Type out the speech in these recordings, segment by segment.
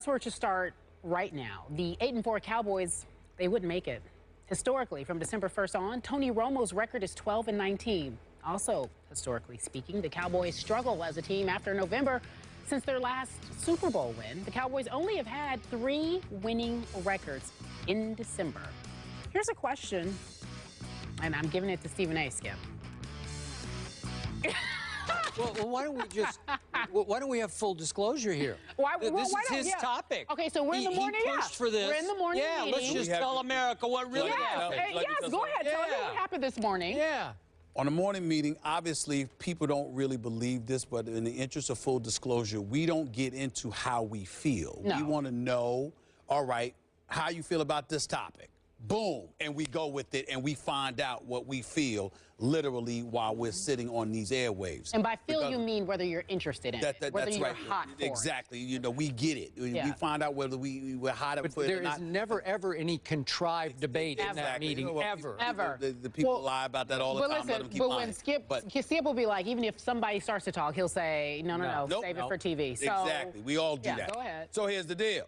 That's where to start right now. The 8-4 Cowboys, they wouldn't make it. Historically, from December 1st on, Tony Romo's record is 12-19. Also, historically speaking, the Cowboys struggle as a team after November. Since their last Super Bowl win, the Cowboys only have had 3 winning records in December. Here's a question, and I'm giving it to Stephen A. Skip. Well, why don't we have full disclosure here? This is his topic. Okay, so we're in the morning. He pushed for this. We're in the morning meeting. Let's just tell America what really happened. Yes, go ahead. Tell us what happened this morning. Yeah. On the morning meeting, obviously, people don't really believe this, but in the interest of full disclosure, we don't get into how we feel. No. We want to know, all right, how you feel about this topic. Boom, and we go with it, and we find out what we feel literally while we're sitting on these airwaves. And by feel, you mean whether you're interested in it, whether that's you're right. hot for exactly. You know, we get it. We find out whether we're hot but for it or not. There is never, ever any contrived debate in that meeting, ever. Ever. The people lie about that all the time. Let them keep lying. When Skip will be like, even if somebody starts to talk, he'll say, no, save it for TV. So, exactly. We all do that. Go ahead. So here's the deal.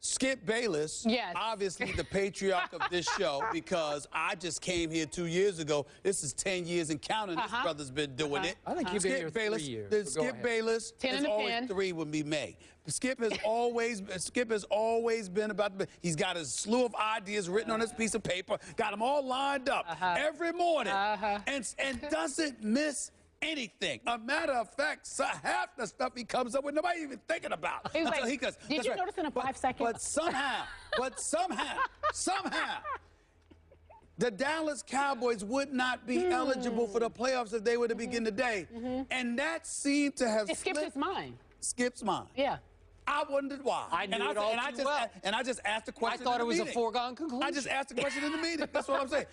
Skip Bayless, obviously the patriarch of this show, because I just came here 2 years ago. This is 10 years and counting. This brother's been doing it. I think you've been here 3 years. Skip Bayless, 10 is always 3 with me, May. Skip has always been about. He's got a slew of ideas written on this piece of paper. Got them all lined up every morning, and doesn't miss anything. A matter of fact, half the stuff he comes up with, nobody even thinking about. He goes, did you notice in a 5-second? But somehow, the Dallas Cowboys would not be eligible for the playoffs if they were to begin today. And that seemed to have skipped his mind. Skip's mind. Yeah. I wondered why. I knew it all too well. And I just asked the question. I thought it was a foregone conclusion. I just asked the question in the meeting. That's what I'm saying.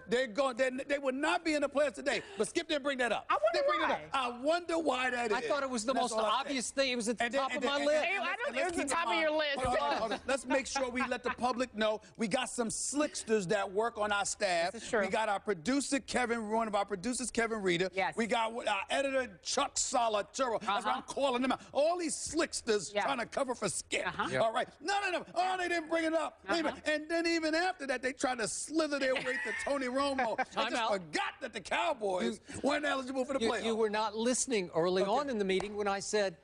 They would not be in the playoffs today. But Skip didn't bring that up. I wonder why. I wonder why that is. I thought it was the most obvious thing. It was at the top of my list. I don't think it was the top of your list. Hold on. Let's make sure we let the public know we got some slicksters that work on our staff. This is true. We got our producer, one of our producers, Kevin Reeder. Yes. We got our editor, Chuck Solituro. That's what I'm calling them out. All these slicksters trying to cover for Skip. All right. No. Oh, they didn't bring it up. And then even after that, they tried to slither their way to Tony Romo. They just forgot that the Cowboys weren't eligible for the playoffs. You were not listening early on in the meeting when I said,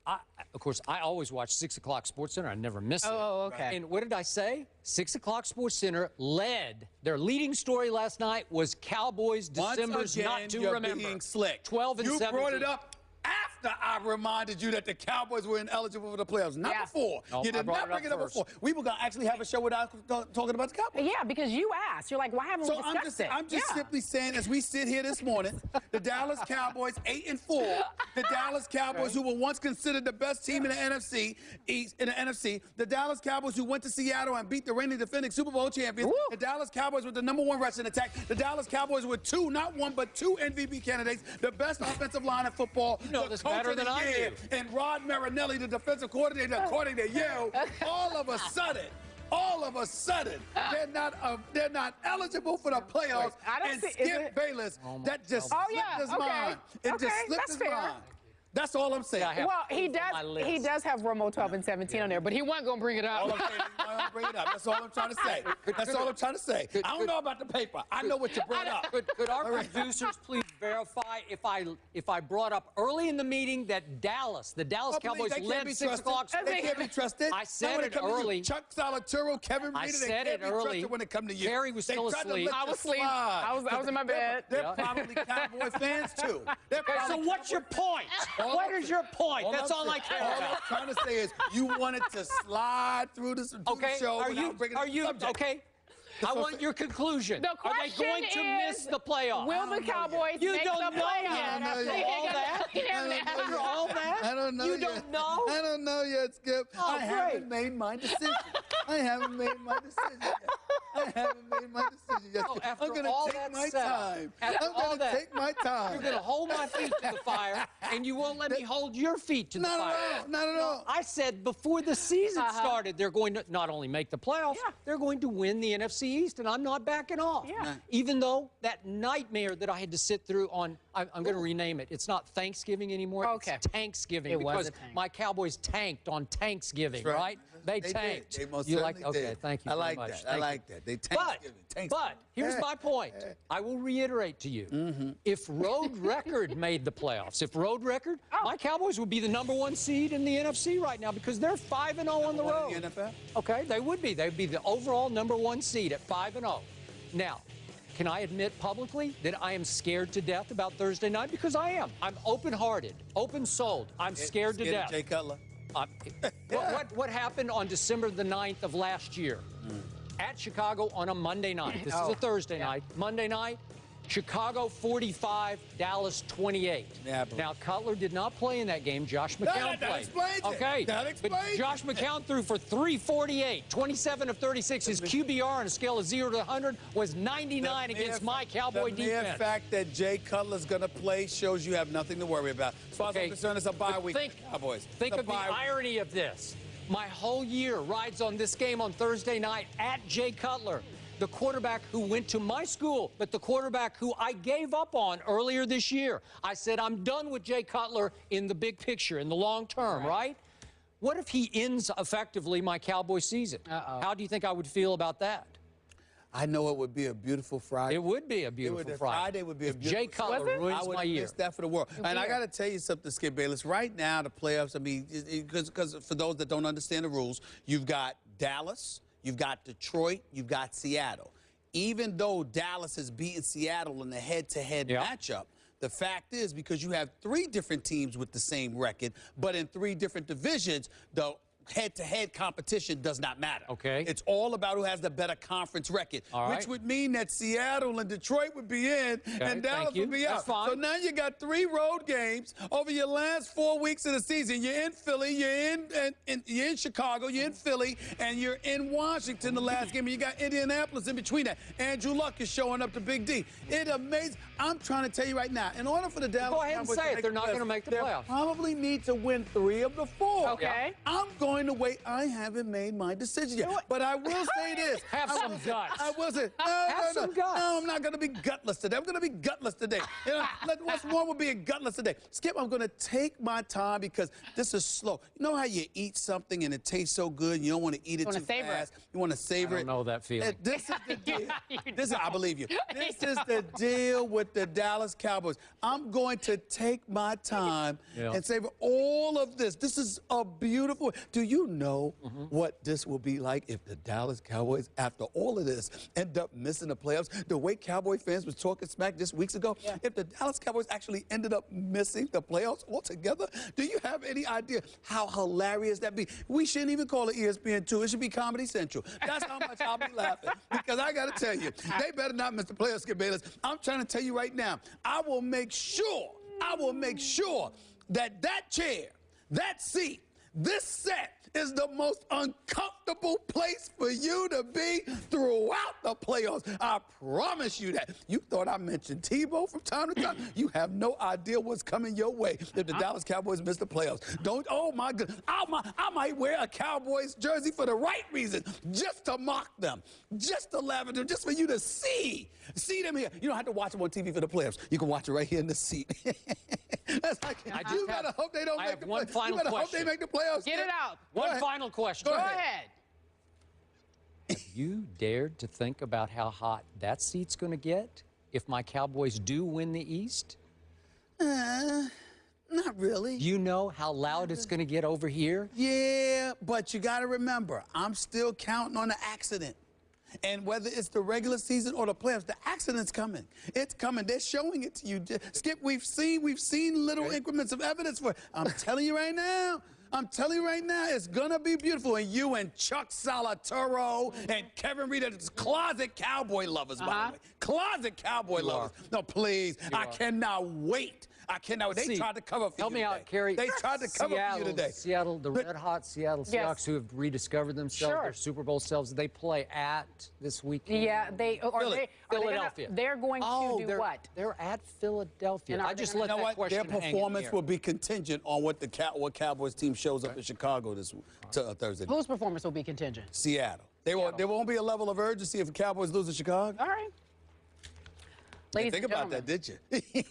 of course, I always watch 6 o'clock Sports Center. I never miss it. Oh, okay. And what did I say? 6 o'clock Sports Center led. Their leading story last night was Cowboys December's not to remember. Being slick. 12 and 17. You brought it up after I reminded you that the Cowboys were ineligible for the playoffs, not before. No, you did not bring it up before. We were going to actually have a show without talking about the Cowboys. Yeah, because you asked. You're like, why haven't we discussed it? I'm just simply saying, as we sit here this morning, the Dallas Cowboys, 8-4, the Dallas Cowboys, who were once considered the best team in the NFC East, the Dallas Cowboys who went to Seattle and beat the reigning defending Super Bowl champions, the Dallas Cowboys with the #1 rushing attack, the Dallas Cowboys with 2, not 1, but 2 MVP candidates, the best offensive line in football, this better than I do. And Rod Marinelli, the defensive coordinator, according to you, all of a sudden, they're not eligible for the playoffs. And Skip Bayless, that just slipped his mind. It just slipped his mind. That's all I'm saying. Well, he does have Romo 12 and 17 on there, but he wasn't going to bring it up. All I'm saying is he's not going to bring it up. That's all I'm trying to say. That's all I'm trying to say. I don't know about the paper. I know what you brought up. Could our producers please verify if I brought up early in the meeting that the Dallas Cowboys led 6 o'clock? They can't be trusted. I said it early. Chuck Solituro, Kevin Reeder, I said it early. When it comes to you. Terry was still asleep. I was asleep. I was in my bed. They're probably Cowboy fans too. So what's your point? What is your point? That's all I care about. All I'm trying to say is you wanted to slide through the show without bringing up the subject. Okay? I want your conclusion. The Are they going to miss the playoffs? Will the Cowboys make the playoffs? After all that? I don't know You yet. don't know? I don't know yet, Skip. I haven't made my decision. I haven't made my decision yet. I haven't made my decision yet. Oh, after I'm going all to take that my setup, time. after I'm all going to that, take my time. You're going to hold my feet to the fire, and you won't let me hold your feet to the fire. Not at all. I said before the season started, they're going to not only make the playoffs, they're going to win the NFC East, and I'm not backing off. Yeah. Even though that nightmare that I had to sit through on, I'm going to rename it. It's not Thanksgiving anymore. Okay. It's Thanksgiving. It was because a tank. my Cowboys tanked on Thanksgiving, That's right. right? They tanked. Did. They most you like? certainly Okay, did. thank you. I very like much. that. Thank I you. like that. They Thanksgiving. But here's my point. I will reiterate to you. If Road Record made the playoffs, if Road Record, my Cowboys would be the #1 seed in the NFC right now because they're 5-0 on the road. In the NFL? Okay, they would be. They'd be the overall #1 seed at 5-0. Now, can I admit publicly that I am scared to death about Thursday night? Because I am. I'm open-hearted, open-souled. I'm scared to death. Jay Cutler. What happened on December the 9th of last year at Chicago on a Monday night? This is a Thursday night. Monday night, Chicago 45, Dallas 28. Yeah, now, Cutler did not play in that game. Josh McCown that played. explains it. Okay. That But explains Josh McCown threw for 348, 27 of 36. His QBR on a scale of 0 to 100 was 99 against my Cowboy defense. The mere fact that Jay Cutler's going to play shows you have nothing to worry about. As far as I'm concerned, it's a bye week for the Cowboys. Think of the irony of this. My whole year rides on this game on Thursday night at Jay Cutler, the quarterback who went to my school, but the quarterback who I gave up on earlier this year. I said, I'm done with Jay Cutler in the big picture, in the long term, right? What if he ends effectively my Cowboy season? How do you think I would feel about that? I know it would be a beautiful Friday. It would be a beautiful Friday. Friday would be a beautiful Jay Cutler ruins my year. I would miss that for the world. And I got to tell you something, Skip Bayless. Right now, the playoffs, I mean, because for those that don't understand the rules, you've got Dallas, you've got Detroit, you've got Seattle. Even though Dallas has beaten Seattle in the head-to-head matchup, the fact is, because you have 3 different teams with the same record, but in 3 different divisions, the head-to-head competition does not matter. Okay. It's all about who has the better conference record, which would mean that Seattle and Detroit would be in and Dallas would be out. That's fine. So now you got 3 road games over your last 4 weeks of the season. You're in Philly, you're in Chicago, you're in Philly, and you're in Washington the last game, and you got Indianapolis in between that. Andrew Luck is showing up to Big D. It's amazing. I'm trying to tell you right now, in order for the Dallas Go ahead and say it. They're not going to make the playoffs. They probably need to win 3 of the 4. Okay. I'm going to wait. I haven't made my decision yet. But I will say this. Have some guts. I will say, Have some guts. No, I'm not going to be gutless today. I'm going to be gutless today. You know, what's wrong with being gutless today? Skip, I'm going to take my time because this is slow. You know how you eat something and it tastes so good and you don't want to eat it too fast? You want to savor it. I don't know that feeling. This is the deal. I believe you. This is the deal with the Dallas Cowboys. I'm going to take my time and savor all of this. This is a beautiful. Do you know what this will be like if the Dallas Cowboys, after all of this, end up missing the playoffs? The way Cowboy fans was talking smack just weeks ago, if the Dallas Cowboys actually ended up missing the playoffs altogether, do you have any idea how hilarious that'd be? We shouldn't even call it ESPN2. It should be Comedy Central. That's how much I'll be laughing. Because I got to tell you, they better not miss the playoffs, Skip Bayless. I'm trying to tell you right now, I will make sure that that chair, that seat, this set is the most uncomfortable place for you to be throughout the playoffs. I promise you that. You thought I mentioned Tebow from time to time. You have no idea what's coming your way if the Dallas Cowboys miss the playoffs. Oh my goodness. I might wear a Cowboys jersey for the right reason, just to mock them, just to laugh at them, just for you to see them here. You don't have to watch them on TV for the playoffs. You can watch it right here in the seat. That's like, you better hope they don't make the playoffs. You better hope they make the playoffs. Get it out. One final question. Go ahead. Have you dared to think about how hot that seat's going to get if my Cowboys do win the East? Not really. You know how loud it's going to get over here? Yeah, but you got to remember, I'm still counting on the accident. And whether it's the regular season or the playoffs, the accident's coming. It's coming. They're showing it to you. Skip, we've seen little increments of evidence for it. I'm telling you right now. It's going to be beautiful. And you and Chuck Salatoro and Kevin Reed, it's closet Cowboy lovers, by the way. Closet Cowboy lovers. No, please. I cannot wait. I cannot. They See, tried to cover for help you me today. out, Kerry. They tried to cover for you today. Seattle, the red hot Seattle Seahawks Yes. who have rediscovered themselves, Sure. their Super Bowl selves. They play at this weekend. Yeah, Philadelphia. They're going to do what? They're at Philadelphia. And are I they just gonna- let You know that what? question Their hang in the performance air. will be contingent on what what Cowboys team shows up in Chicago this Thursday. Whose performance will be contingent? Seattle. There won't be a level of urgency if the Cowboys lose to Chicago. All right. Ladies Think and about gentlemen, that, did you?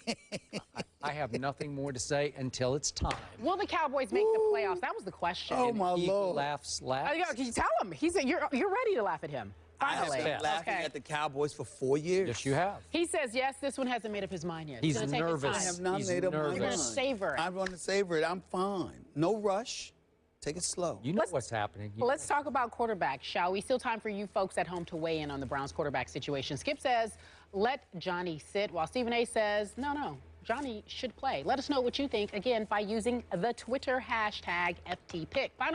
I have nothing more to say until it's time. will the Cowboys make the playoffs? That was the question. Oh, my He Lord. laughs. Can you tell him? You're ready to laugh at him. I have Finally. been laughing Okay. at the Cowboys for 4 years. Yes, you have. He says yes. This one hasn't made up his mind yet. He's gonna take his nervous. I time. have not He's made up my nervous. mind. You're gonna savor it. I'm going to savor it. I'm fine. No rush. Take it slow. You know what's happening. Well, let's talk about quarterbacks, shall we? Still time for you folks at home to weigh in on the Browns quarterback situation. Skip says, let Johnny sit, while Stephen A says, no, Johnny should play. Let us know what you think, again, by using the Twitter hashtag FTPick. Final